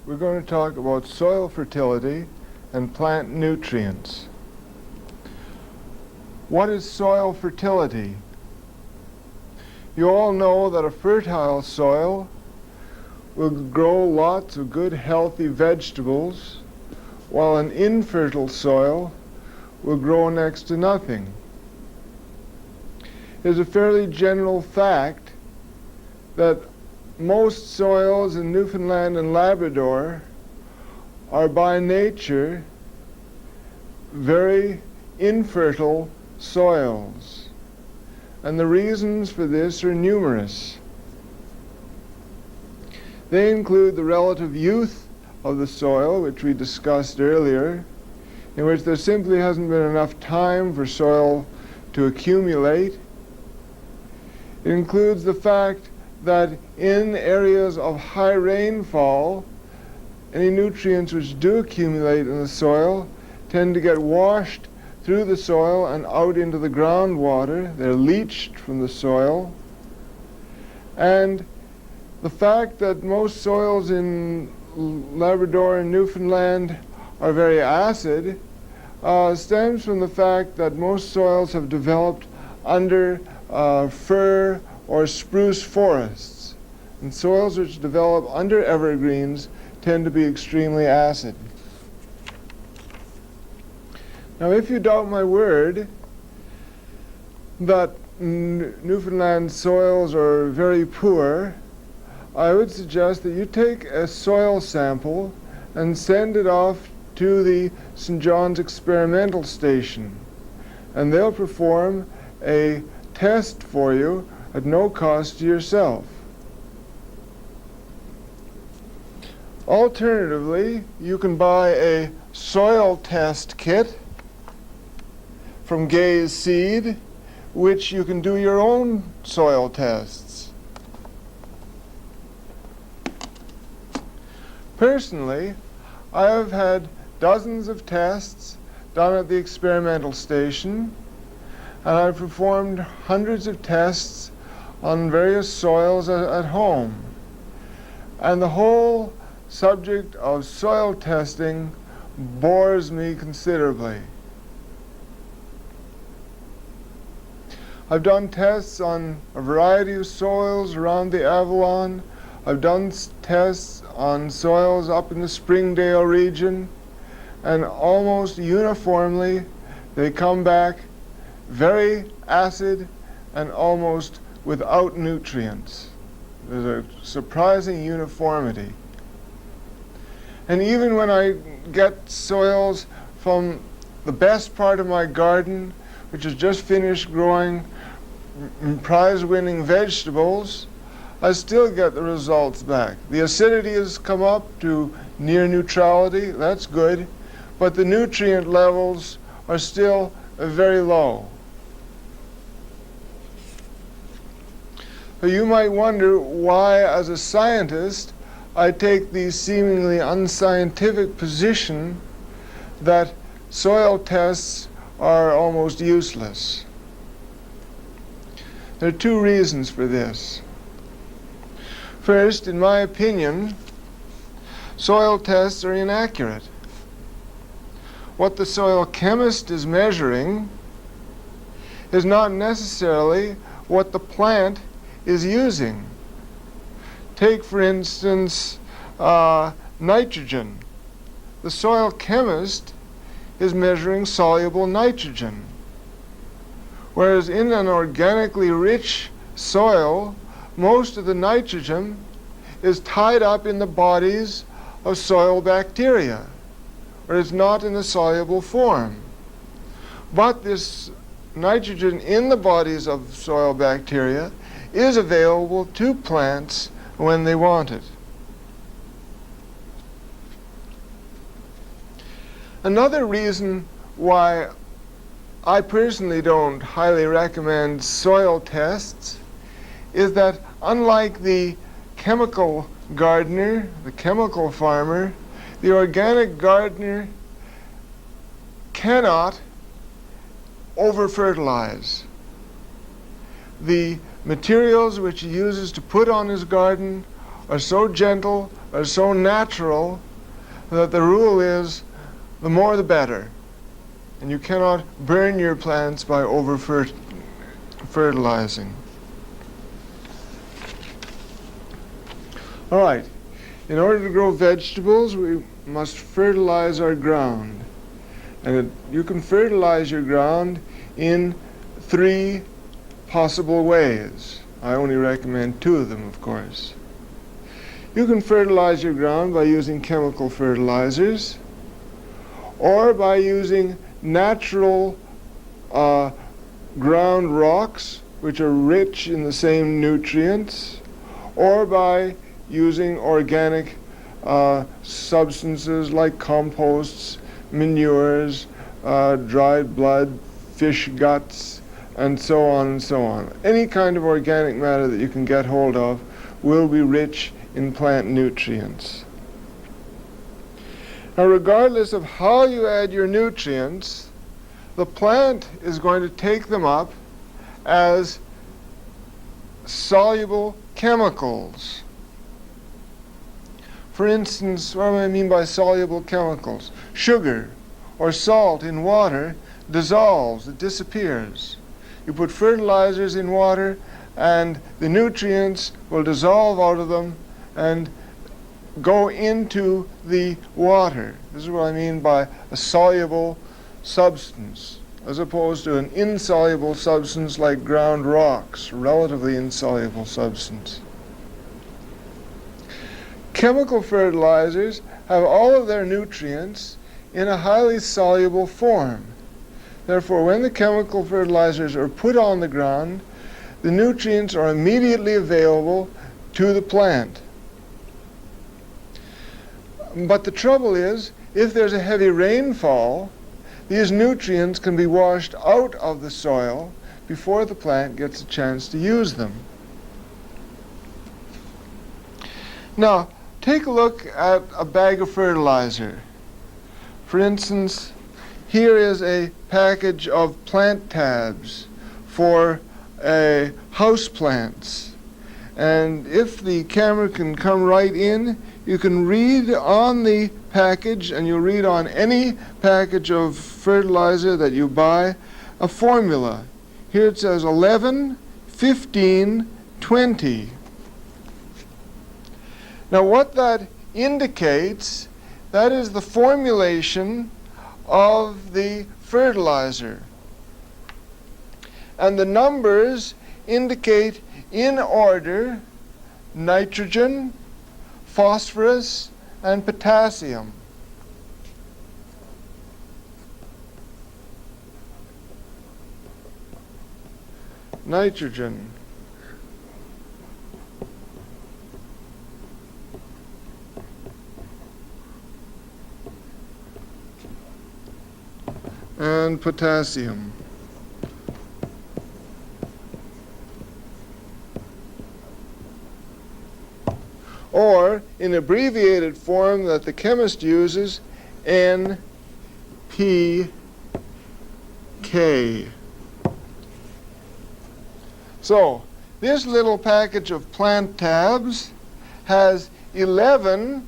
we're going to talk about soil fertility and plant nutrients. What is soil fertility? You all know that a fertile soil will grow lots of good, healthy vegetables, while an infertile soil will grow next to nothing. It is a fairly general fact that most soils in Newfoundland and Labrador are by nature very infertile soils. And the reasons for this are numerous. They include the relative youth of the soil, which we discussed earlier, in which there simply hasn't been enough time for soil to accumulate. It includes the fact that in areas of high rainfall, any nutrients which do accumulate in the soil tend to get washed through the soil and out into the groundwater. They're leached from the soil. And the fact that most soils in Labrador and Newfoundland are very acid stems from the fact that most soils have developed under fir or spruce forests. And soils which develop under evergreens tend to be extremely acid. Now, if you doubt my word that Newfoundland soils are very poor, I would suggest that you take a soil sample and send it off to the St. John's Experimental Station, and they'll perform a test for you at no cost to yourself. Alternatively, you can buy a soil test kit from Gay's Seed, which you can do your own soil tests. Personally, I have had dozens of tests done at the experimental station, and I've performed hundreds of tests on various soils at home. And the whole subject of soil testing bores me considerably. I've done tests on a variety of soils around the Avalon. I've done tests on soils up in the Springdale region, and almost uniformly they come back very acid and almost without nutrients. There's a surprising uniformity. And even when I get soils from the best part of my garden, which has just finished growing prize-winning vegetables, I still get the results back. The acidity has come up to near neutrality, that's good, but the nutrient levels are still very low. So you might wonder why, as a scientist, I take the seemingly unscientific position that soil tests are almost useless. There are two reasons for this. First, in my opinion, soil tests are inaccurate. What the soil chemist is measuring is not necessarily what the plant is using. Take, for instance, nitrogen. The soil chemist is measuring soluble nitrogen, whereas in an organically rich soil, most of the nitrogen is tied up in the bodies of soil bacteria, or is not in the soluble form. But this nitrogen in the bodies of soil bacteria is available to plants when they want it. Another reason why I personally don't highly recommend soil tests is that, unlike the chemical gardener, the chemical farmer, the organic gardener cannot over-fertilize. The materials which he uses to put on his garden are so gentle, are so natural that the rule is the more the better. And you cannot burn your plants by over-fertilizing. All right. In order to grow vegetables, we must fertilize our ground. And you can fertilize your ground in 3 possible ways. I only recommend 2 of them, of course. You can fertilize your ground by using chemical fertilizers or by using natural ground rocks, which are rich in the same nutrients, or by using organic substances like composts, manures, dried blood, fish guts, and so on and so on. Any kind of organic matter that you can get hold of will be rich in plant nutrients. Now, regardless of how you add your nutrients, the plant is going to take them up as soluble chemicals. For instance, what do I mean by soluble chemicals? Sugar or salt in water dissolves, it disappears. You put fertilizers in water and the nutrients will dissolve out of them and go into the water. This is what I mean by a soluble substance, as opposed to an insoluble substance like ground rocks, relatively insoluble substance. Chemical fertilizers have all of their nutrients in a highly soluble form. Therefore, when the chemical fertilizers are put on the ground, the nutrients are immediately available to the plant. But the trouble is, if there's a heavy rainfall, these nutrients can be washed out of the soil before the plant gets a chance to use them. Now, take a look at a bag of fertilizer. For instance, here is a package of plant tabs for house plants. And if the camera can come right in, you can read on the package, and you'll read on any package of fertilizer that you buy, a formula. Here it says 11, 15, 20. Now what that indicates, that is the formulation of the fertilizer. And the numbers indicate in order nitrogen, phosphorus, and potassium. Nitrogen, and potassium. Or, in abbreviated form that the chemist uses, NPK. So, this little package of plant tabs has 11%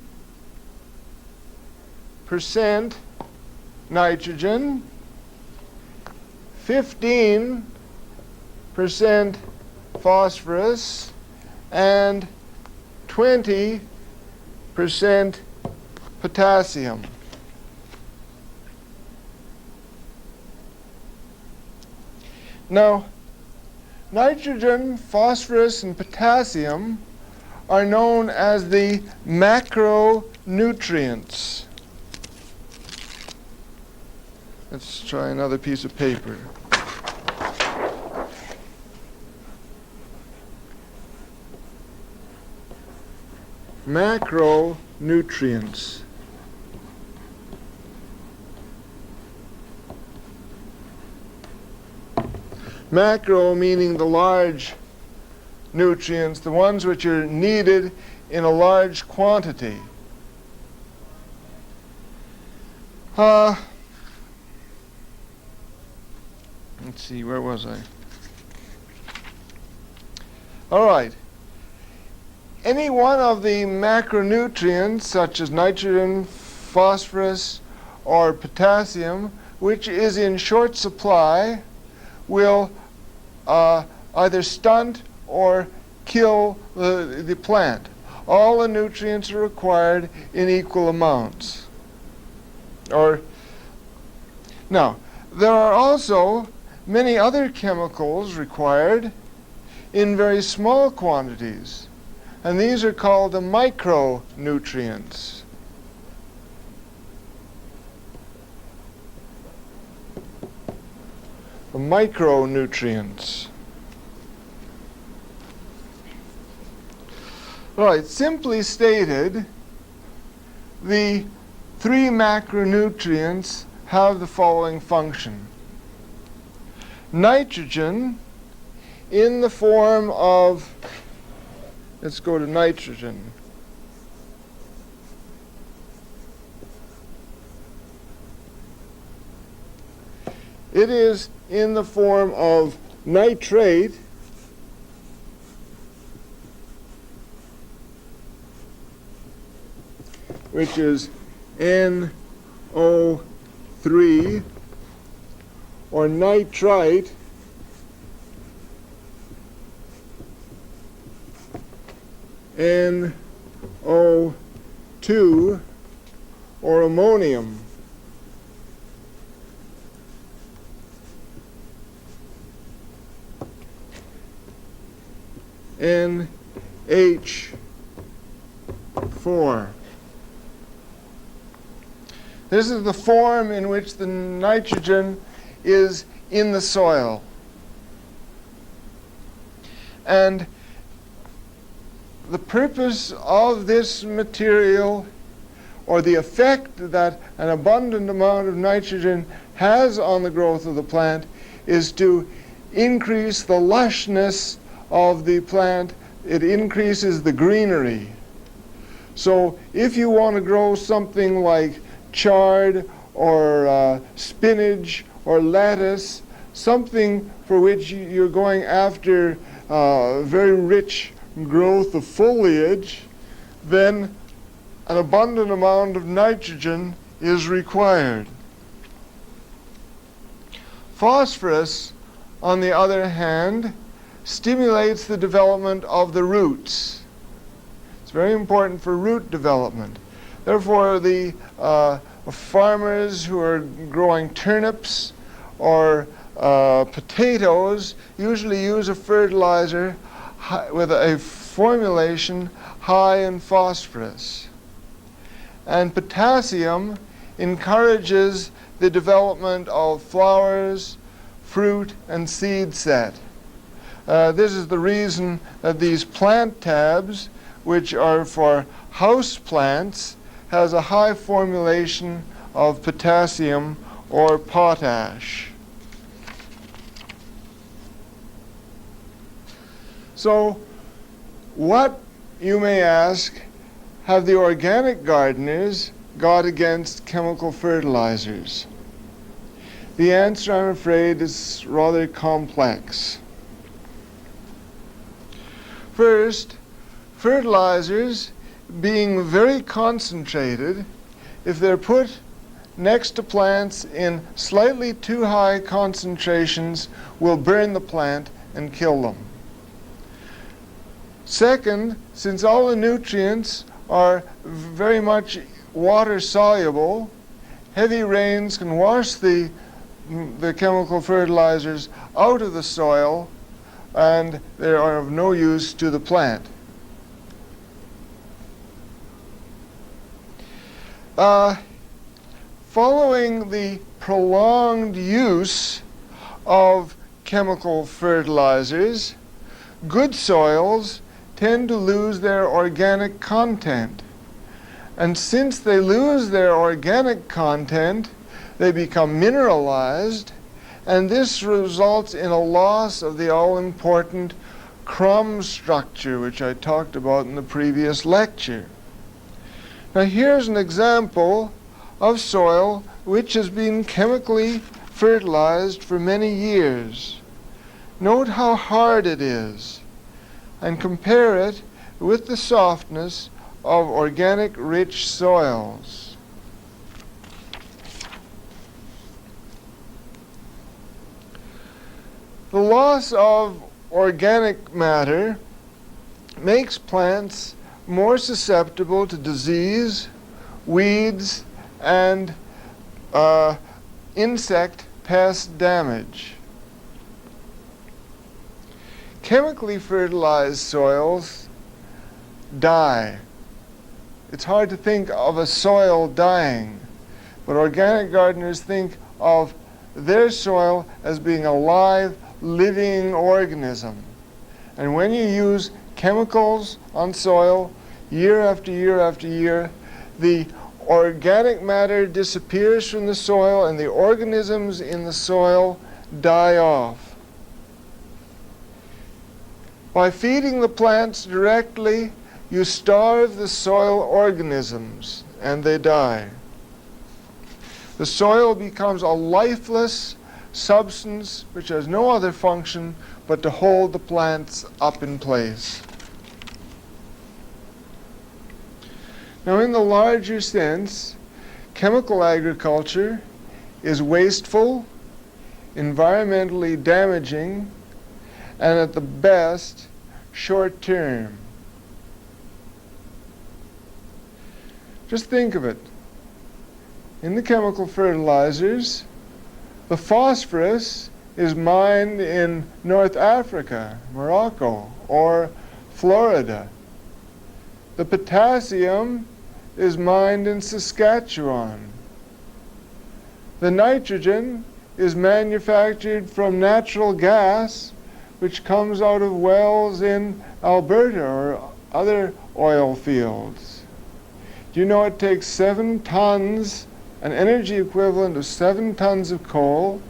nitrogen, 15% phosphorus, and 20% potassium. Now, nitrogen, phosphorus, and potassium are known as the macronutrients. Let's try another piece of paper. Macronutrients. Macro meaning the large nutrients, the ones which are needed in a large quantity. Let's see, where was I? All right. any one of the macronutrients, such as nitrogen, phosphorus, or potassium, which is in short supply, will either stunt or kill the plant. All the nutrients are required in equal amounts. Now, there are also many other chemicals required in very small quantities, and these are called the micronutrients. The micronutrients. Right, simply stated, the three macronutrients have the following function. Nitrogen, in the form of, let's go to nitrogen. It is in the form of nitrate, which is NO3, or nitrite, NO2, or ammonium. NH4. This is the form in which the nitrogen is in the soil. And the purpose of this material, or the effect that an abundant amount of nitrogen has on the growth of the plant, is to increase the lushness of the plant. It increases the greenery. So if you want to grow something like chard or spinach or lettuce, something for which you're going after very rich growth of foliage, then an abundant amount of nitrogen is required. Phosphorus, on the other hand, stimulates the development of the roots. It's very important for root development. Therefore, the farmers who are growing turnips or potatoes usually use a fertilizer with a formulation high in phosphorus. And potassium encourages the development of flowers, fruit, and seed set. This is the reason that these plant tabs, which are for house plants, has a high formulation of potassium or potash. So, what, you may ask, have the organic gardeners got against chemical fertilizers? The answer, I'm afraid, is rather complex. First, fertilizers, being very concentrated, if they're put next to plants in slightly too high concentrations, will burn the plant and kill them. Second, since all the nutrients are very much water soluble, heavy rains can wash the chemical fertilizers out of the soil, and they are of no use to the plant. Following the prolonged use of chemical fertilizers, good soils tend to lose their organic content. And since they lose their organic content, they become mineralized, and this results in a loss of the all-important crumb structure, which I talked about in the previous lecture. Now here's an example of soil which has been chemically fertilized for many years. Note how hard it is, and compare it with the softness of organic rich soils. The loss of organic matter makes plants more susceptible to disease, weeds, and insect pest damage. Chemically fertilized soils die. It's hard to think of a soil dying, but organic gardeners think of their soil as being a live, living organism. And when you use chemicals on soil year after year after year, the organic matter disappears from the soil and the organisms in the soil die off. By feeding the plants directly, you starve the soil organisms and they die. The soil becomes a lifeless substance which has no other function but to hold the plants up in place. Now, in the larger sense, chemical agriculture is wasteful, environmentally damaging, and at the best, short-term. Just think of it. In the chemical fertilizers, the phosphorus is mined in North Africa, Morocco, or Florida. The potassium is mined in Saskatchewan. The nitrogen is manufactured from natural gas, which comes out of wells in Alberta or other oil fields. Do you know it takes 7 tons, an energy equivalent of 7 tons of coal,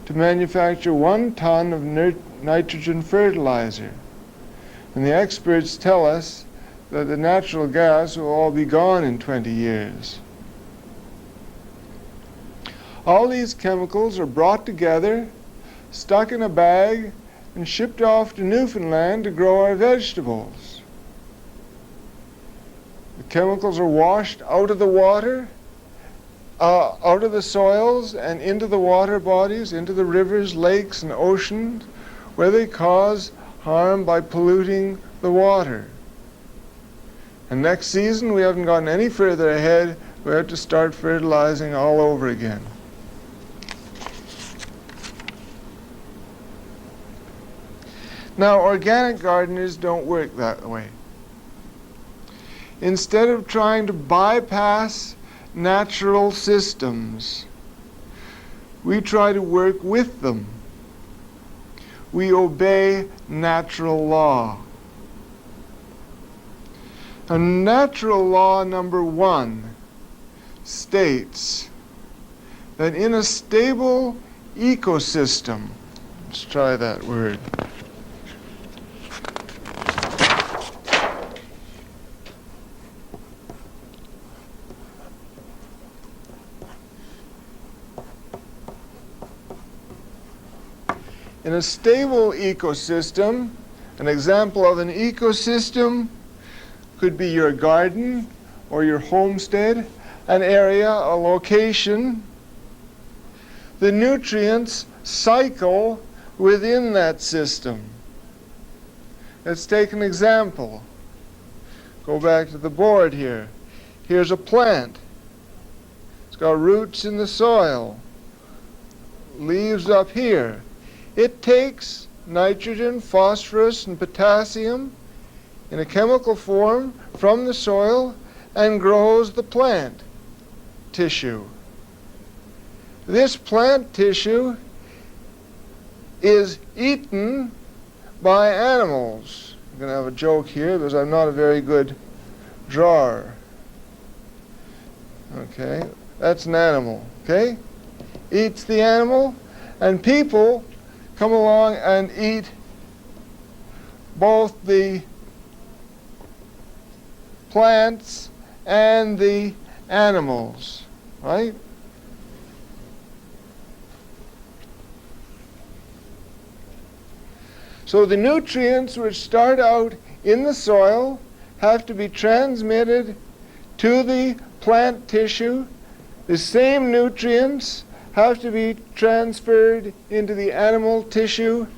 to manufacture 1 ton of nitrogen fertilizer? And the experts tell us that the natural gas will all be gone in 20 years. All these chemicals are brought together, stuck in a bag, and shipped off to Newfoundland to grow our vegetables. The chemicals are washed out of the water, out of the soils and into the water bodies, into the rivers, lakes, and oceans, where they cause harm by polluting the water. And next season, we haven't gotten any further ahead. We have to start fertilizing all over again. Now, organic gardeners don't work that way. Instead of trying to bypass natural systems, we try to work with them. We obey natural law. And natural law number 1 states that in a stable ecosystem, let's try that word. In a stable ecosystem, an example of an ecosystem could be your garden or your homestead, an area, a location. The nutrients cycle within that system. Let's take an example. Go back to the board here. Here's a plant. It's got roots in the soil, leaves up here. It takes nitrogen, phosphorus, and potassium in a chemical form from the soil and grows the plant tissue. This plant tissue is eaten by animals. I'm going to have a joke here because I'm not a very good drawer. Okay, that's an animal, okay? Eats the animal, and people come along and eat both the plants and the animals, right? So the nutrients which start out in the soil have to be transmitted to the plant tissue. The same nutrients have to be transferred into the animal tissue,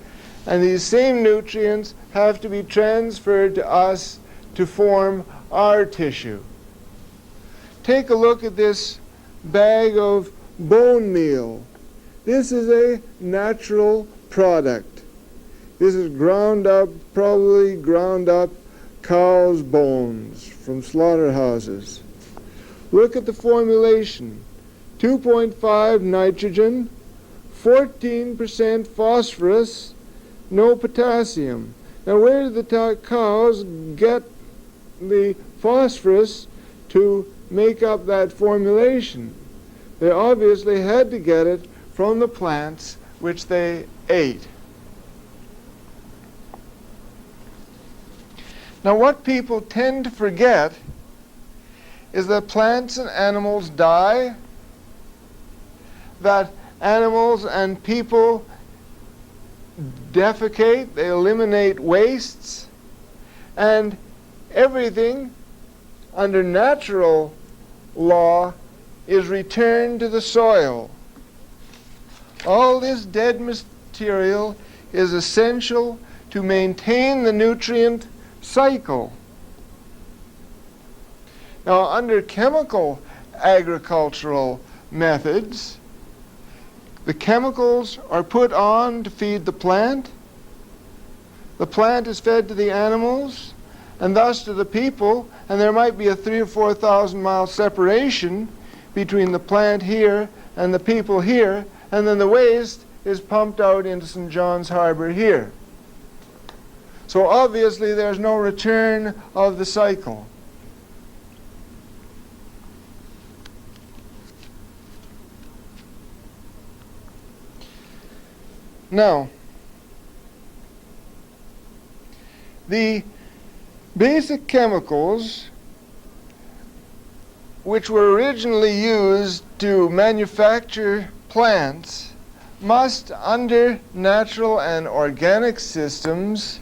and these same nutrients have to be transferred to us to form our tissue. Take a look at this bag of bone meal. This is a natural product. This is ground up, probably ground up cow's bones from slaughterhouses. Look at the formulation. 2.5 nitrogen, 14% phosphorus, no potassium. Now where did the cows get the phosphorus to make up that formulation? They obviously had to get it from the plants which they ate. Now what people tend to forget is that plants and animals die, that animals and people defecate, they eliminate wastes, and everything under natural law is returned to the soil. All this dead material is essential to maintain the nutrient cycle. Now, under chemical agricultural methods, the chemicals are put on to feed the plant is fed to the animals, and thus to the people, and there might be a 3,000 or 4,000 mile separation between the plant here and the people here, and then the waste is pumped out into St. John's Harbor here. So obviously there's no return of the cycle. Now, the basic chemicals which were originally used to manufacture plants must, under natural and organic systems,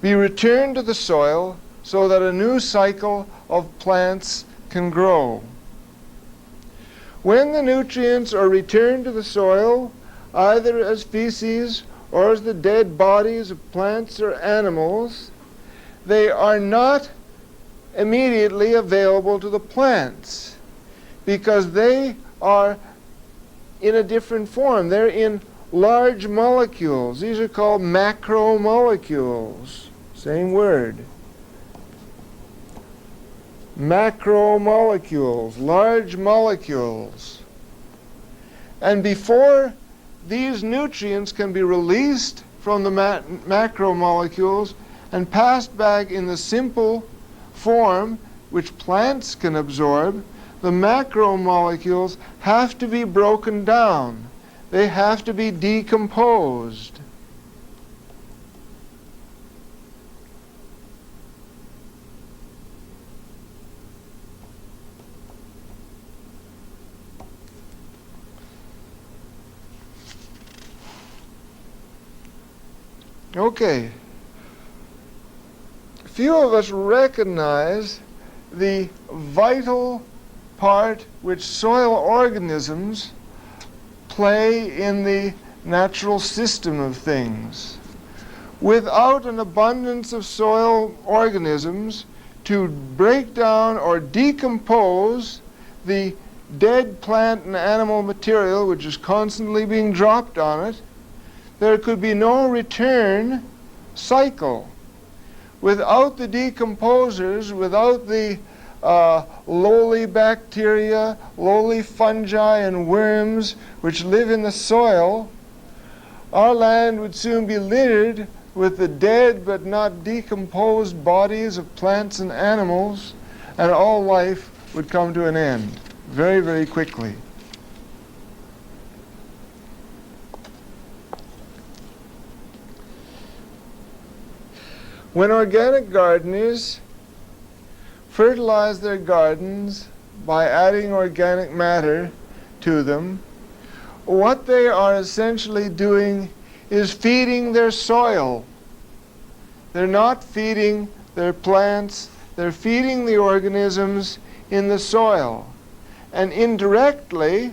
be returned to the soil so that a new cycle of plants can grow. When the nutrients are returned to the soil, either as feces or as the dead bodies of plants or animals, they are not immediately available to the plants because they are in a different form. They're in large molecules. These are called macromolecules. Same word. Macromolecules, large molecules. And before these nutrients can be released from the macromolecules and passed back in the simple form which plants can absorb, the macromolecules have to be broken down. They have to be decomposed. Okay. Few of us recognize the vital part which soil organisms play in the natural system of things. Without an abundance of soil organisms to break down or decompose the dead plant and animal material which is constantly being dropped on it, there could be no return cycle. Without the decomposers, without the lowly bacteria, lowly fungi and worms which live in the soil, our land would soon be littered with the dead but not decomposed bodies of plants and animals, and all life would come to an end very, very quickly. When organic gardeners fertilize their gardens by adding organic matter to them, what they are essentially doing is feeding their soil. They're not feeding their plants, they're feeding the organisms in the soil. And indirectly,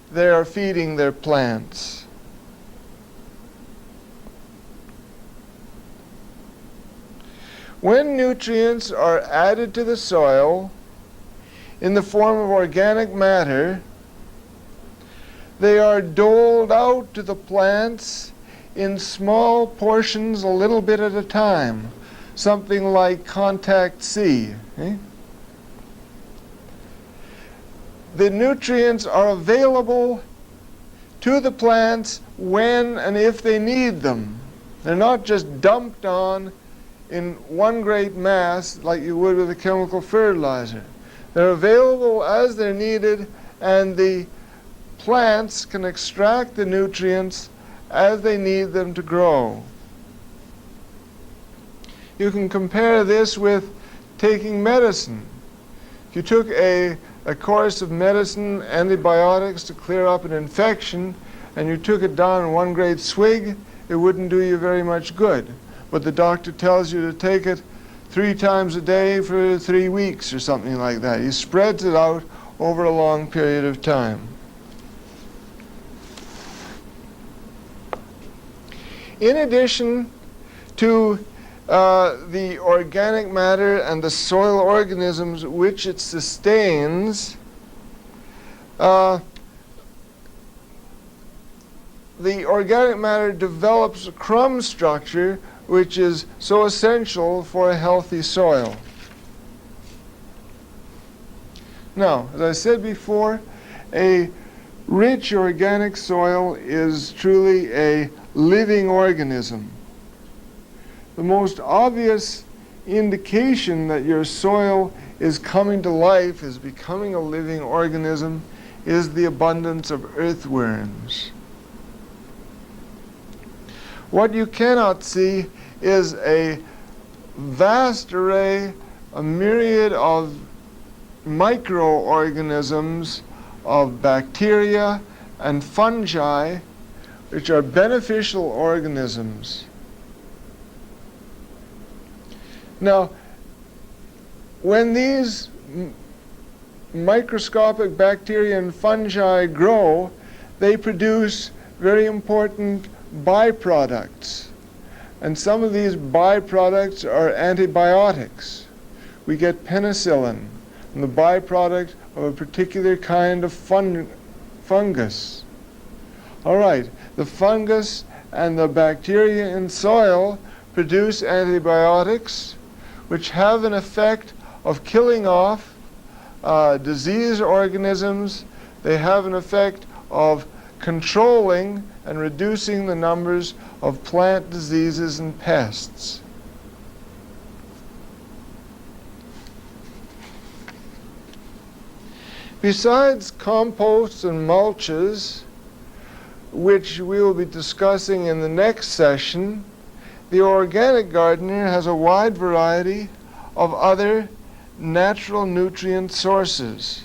they are feeding their plants. When nutrients are added to the soil in the form of organic matter, they are doled out to the plants in small portions, a little bit at a time, something like contact C. The nutrients are available to the plants when and if they need them. They're not just dumped on in one great mass like you would with a chemical fertilizer. They're available as they're needed, and the plants can extract the nutrients as they need them to grow. You can compare this with taking medicine. If you took a course of medicine, antibiotics to clear up an infection, and you took it down in one great swig, it wouldn't do you very much good. But the doctor tells you to take it 3 times a day for 3 weeks or something like that. He spreads it out over a long period of time. In addition to the organic matter and the soil organisms which it sustains, the organic matter develops a crumb structure which is so essential for a healthy soil. Now, as I said before, a rich organic soil is truly a living organism. The most obvious indication that your soil is coming to life, is becoming a living organism, is the abundance of earthworms. What you cannot see is a vast array, a myriad of microorganisms, of bacteria and fungi, which are beneficial organisms. Now, when these microscopic bacteria and fungi grow, they produce very important byproducts. And some of these byproducts are antibiotics. We get penicillin, and the byproduct of a particular kind of fungus. All right, the fungus and the bacteria in soil produce antibiotics, which have an effect of killing off disease organisms. They have an effect of controlling and reducing the numbers of plant diseases and pests. Besides composts and mulches, which we will be discussing in the next session, the organic gardener has a wide variety of other natural nutrient sources.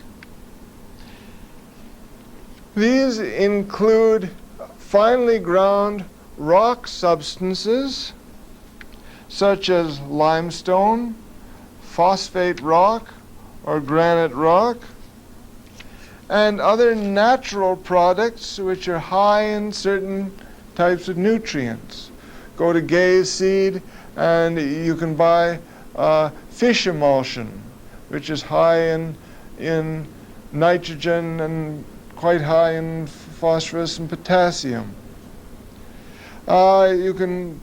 These include finely ground rock substances such as limestone, phosphate rock, or granite rock, and other natural products which are high in certain types of nutrients. Go to Gay's Seed and you can buy fish emulsion, which is high in nitrogen and quite high in phosphorus and potassium. You can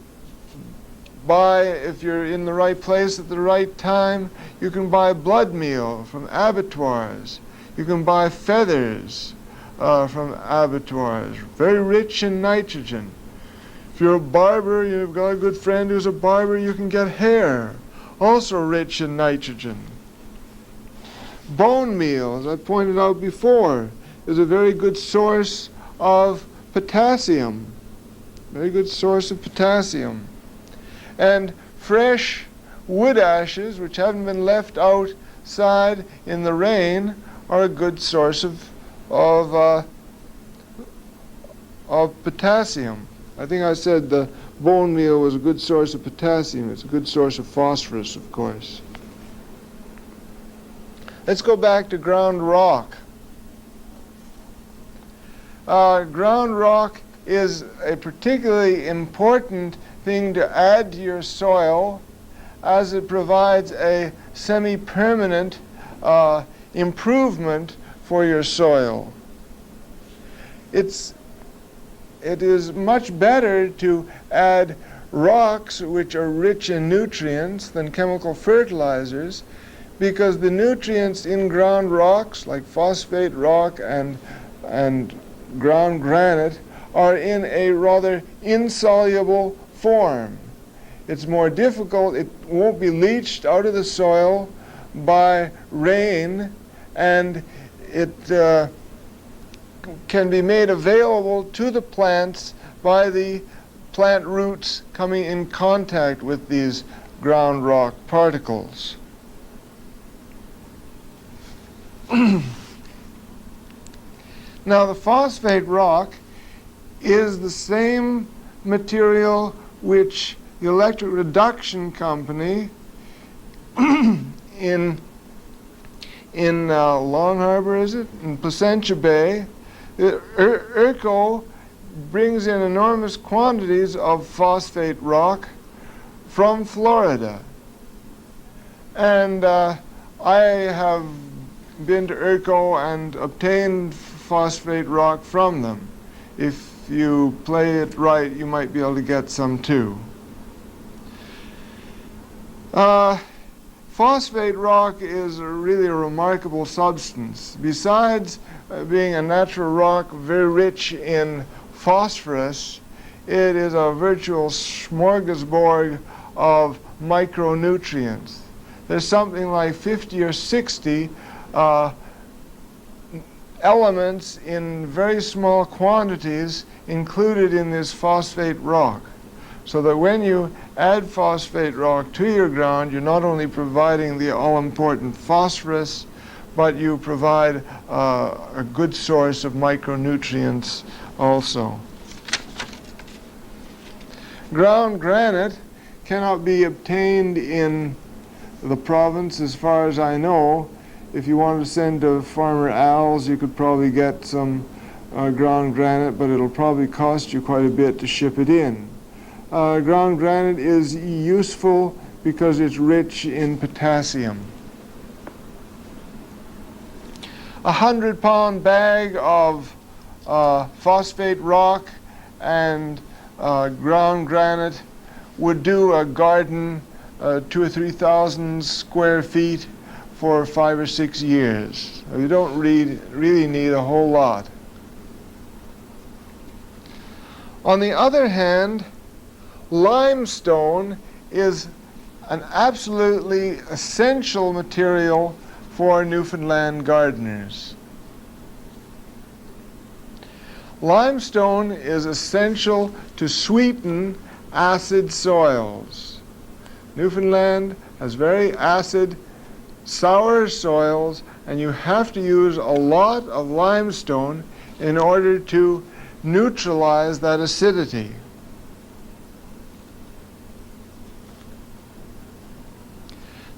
buy, if you're in the right place at the right time, you can buy blood meal from abattoirs. You can buy feathers from abattoirs, very rich in nitrogen. If you're a barber, you've got a good friend who's a barber, you can get hair, also rich in nitrogen. Bone meal, as I pointed out before, is a very good source of potassium. Very good source of potassium. And fresh wood ashes, which haven't been left outside in the rain, are a good source of potassium. I think I said the bone meal was a good source of potassium. It's a good source of phosphorus, of course. Let's go back to ground rock. Ground rock is a particularly important thing to add to your soil, as it provides a semi-permanent improvement for your soil. It is much better to add rocks which are rich in nutrients than chemical fertilizers, because the nutrients in ground rocks, like phosphate rock and ground granite, are in a rather insoluble form. It's more difficult. It won't be leached out of the soil by rain, and it can be made available to the plants by the plant roots coming in contact with these ground rock particles. Now, the phosphate rock is the same material which the electric reduction company in Long Harbor, is it? In Placentia Bay, ERCO brings in enormous quantities of phosphate rock from Florida. And I have been to ERCO and obtained phosphate rock from them. If you play it right, you might be able to get some too. Phosphate rock is really a remarkable substance. Besides being a natural rock very rich in phosphorus, it is a virtual smorgasbord of micronutrients. There's something like 50 or 60 elements in very small quantities included in this phosphate rock. So that when you add phosphate rock to your ground, you're not only providing the all-important phosphorus, but you provide a good source of micronutrients also. Ground granite cannot be obtained in the province, as far as I know. If you wanted to send to Farmer Al's, you could probably get some ground granite, but it'll probably cost you quite a bit to ship it in. Ground granite is useful because it's rich in potassium. A 100-pound bag of phosphate rock and ground granite would do a garden 2,000 or 3,000 square feet for 5 or 6 years. You don't really need a whole lot. On the other hand, limestone is an absolutely essential material for Newfoundland gardeners. Limestone is essential to sweeten acid soils. Newfoundland has very acid, sour soils, and you have to use a lot of limestone in order to neutralize that acidity.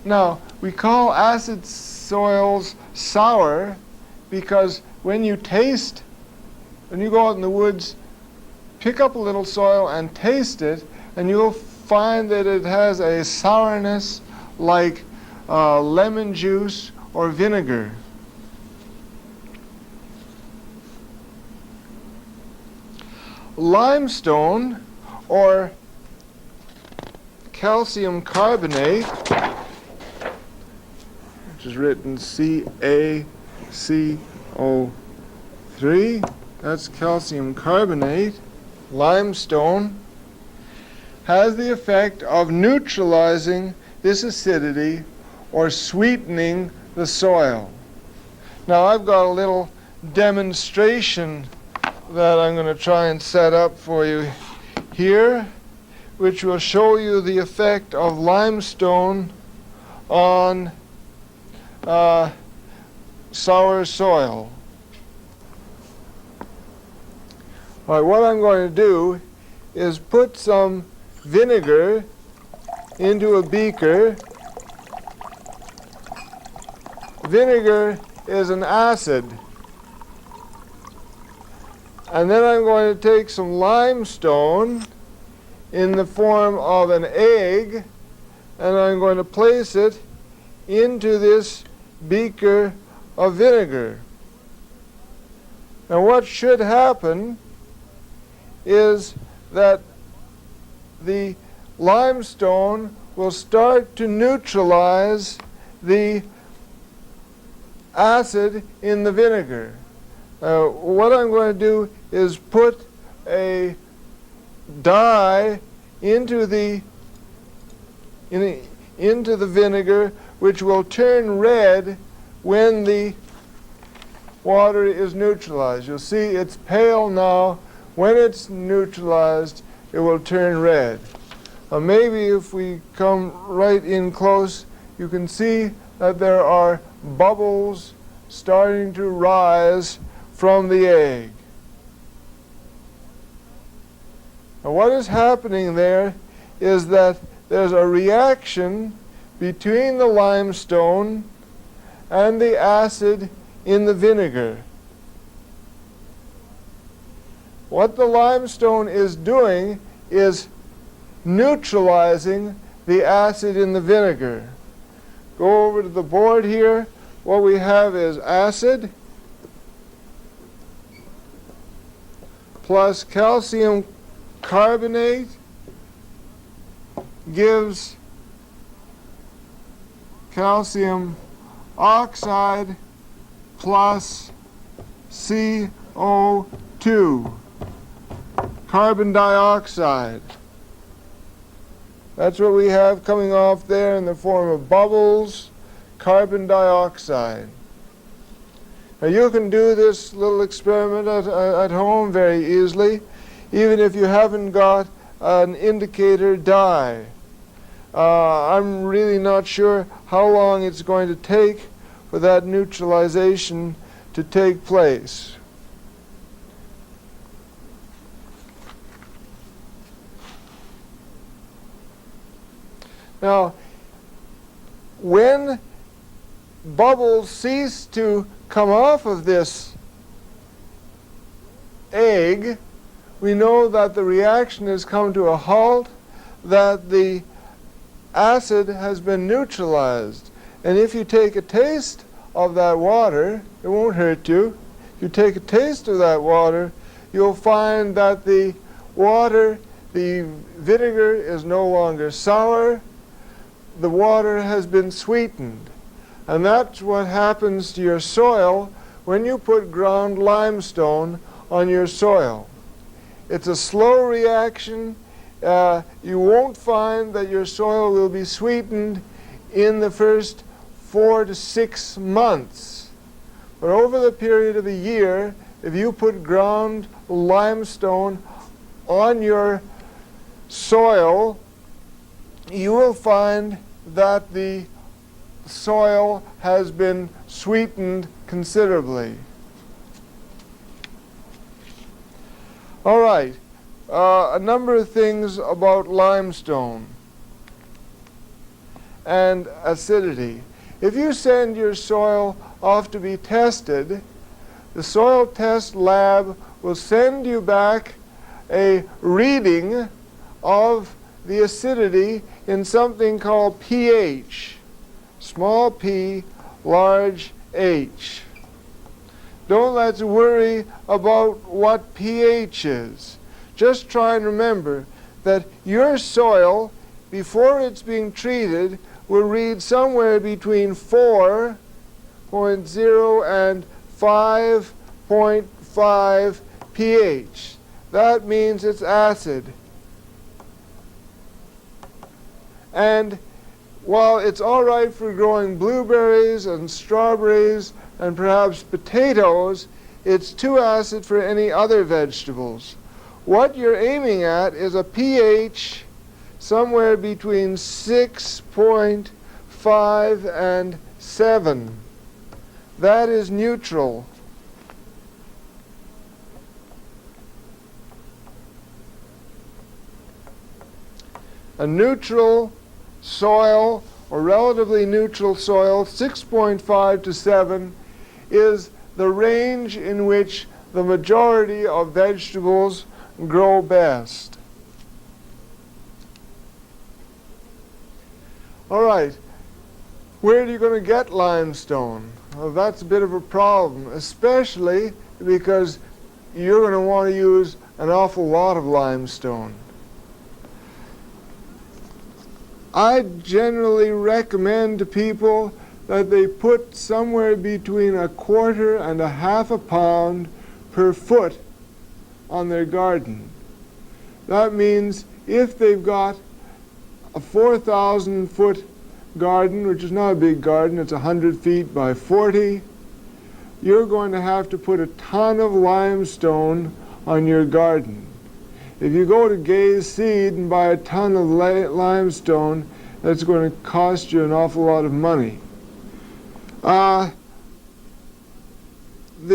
Now, we call acid soils sour because when you go out in the woods, pick up a little soil and taste it, and you'll find that it has a sourness like lemon juice or vinegar. Limestone, or calcium carbonate, which is written CaCO3, that's calcium carbonate. Limestone has the effect of neutralizing this acidity or sweetening the soil. Now, I've got a little demonstration that I'm going to try and set up for you here, which will show you the effect of limestone on sour soil. All right, what I'm going to do is put some vinegar into a beaker. Vinegar is an acid. And then I'm going to take some limestone in the form of an egg, and I'm going to place it into this beaker of vinegar. Now what should happen is that the limestone will start to neutralize the acid in the vinegar. What I'm going to do is put a dye into the vinegar, which will turn red when the water is neutralized. You'll see it's pale now. When it's neutralized, it will turn red. Maybe if we come right in close, you can see that there are bubbles starting to rise from the egg. Now what is happening there is that there's a reaction between the limestone and the acid in the vinegar. What the limestone is doing is neutralizing the acid in the vinegar. Go over to the board here. What we have is acid plus calcium carbonate gives calcium oxide plus CO2, carbon dioxide. That's what we have coming off there in the form of bubbles, carbon dioxide. Now you can do this little experiment at home very easily, even if you haven't got an indicator dye. I'm really not sure how long it's going to take for that neutralization to take place. Now, when bubbles cease to come off of this egg, we know that the reaction has come to a halt, that the acid has been neutralized. And if you take a taste of that water, it won't hurt you. If you take a taste of that water, you'll find that the water, the vinegar is no longer sour. The water has been sweetened. And that's what happens to your soil when you put ground limestone on your soil. It's a slow reaction. You won't find that your soil will be sweetened in the first 4 to 6 months. But over the period of a year, if you put ground limestone on your soil, you will find that the soil has been sweetened considerably. All right, a number of things about limestone and acidity. If you send your soil off to be tested, the soil test lab will send you back a reading of the acidity in something called pH, small p, large H. Don't let's worry about what pH is. Just try and remember that your soil, before it's being treated, will read somewhere between 4.0 and 5.5 pH. That means it's acid. And while it's all right for growing blueberries and strawberries and perhaps potatoes, it's too acid for any other vegetables. What you're aiming at is a pH somewhere between 6.5 and 7. That is neutral. a neutral soil or relatively neutral soil, 6.5 to 7, is the range in which the majority of vegetables grow best. All right, where are you going to get limestone? Well, that's a bit of a problem, especially because you're going to want to use an awful lot of limestone. I generally recommend to people that they put somewhere between 1/4 and 1/2 pound per foot on their garden. That means if they've got a 4,000-foot garden, which is not a big garden, it's 100 feet by 40, you're going to have to put a ton of limestone on your garden. If you go to Gay's Seed and buy a ton of limestone, that's going to cost you an awful lot of money. The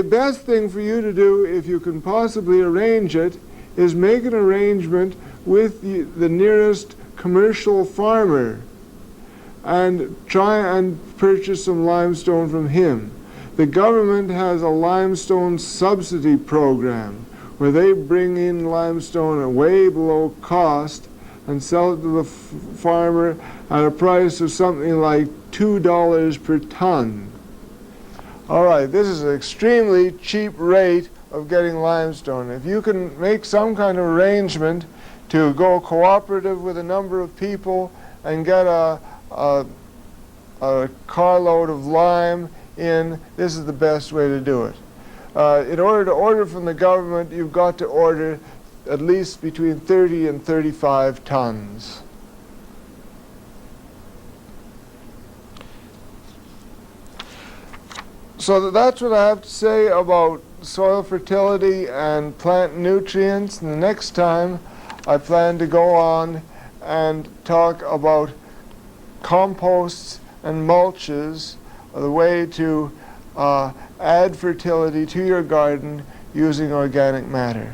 best thing for you to do, if you can possibly arrange it, is make an arrangement with the nearest commercial farmer and try and purchase some limestone from him. The government has a limestone subsidy program where they bring in limestone at way below cost and sell it to the farmer at a price of something like $2 per ton. All right, this is an extremely cheap rate of getting limestone. If you can make some kind of arrangement to go cooperative with a number of people and get a carload of lime in, this is the best way to do it. In order to order from the government, you've got to order at least between 30 and 35 tons. So that's what I have to say about soil fertility and plant nutrients. And the next time I plan to go on and talk about composts and mulches, the way to add fertility to your garden using organic matter.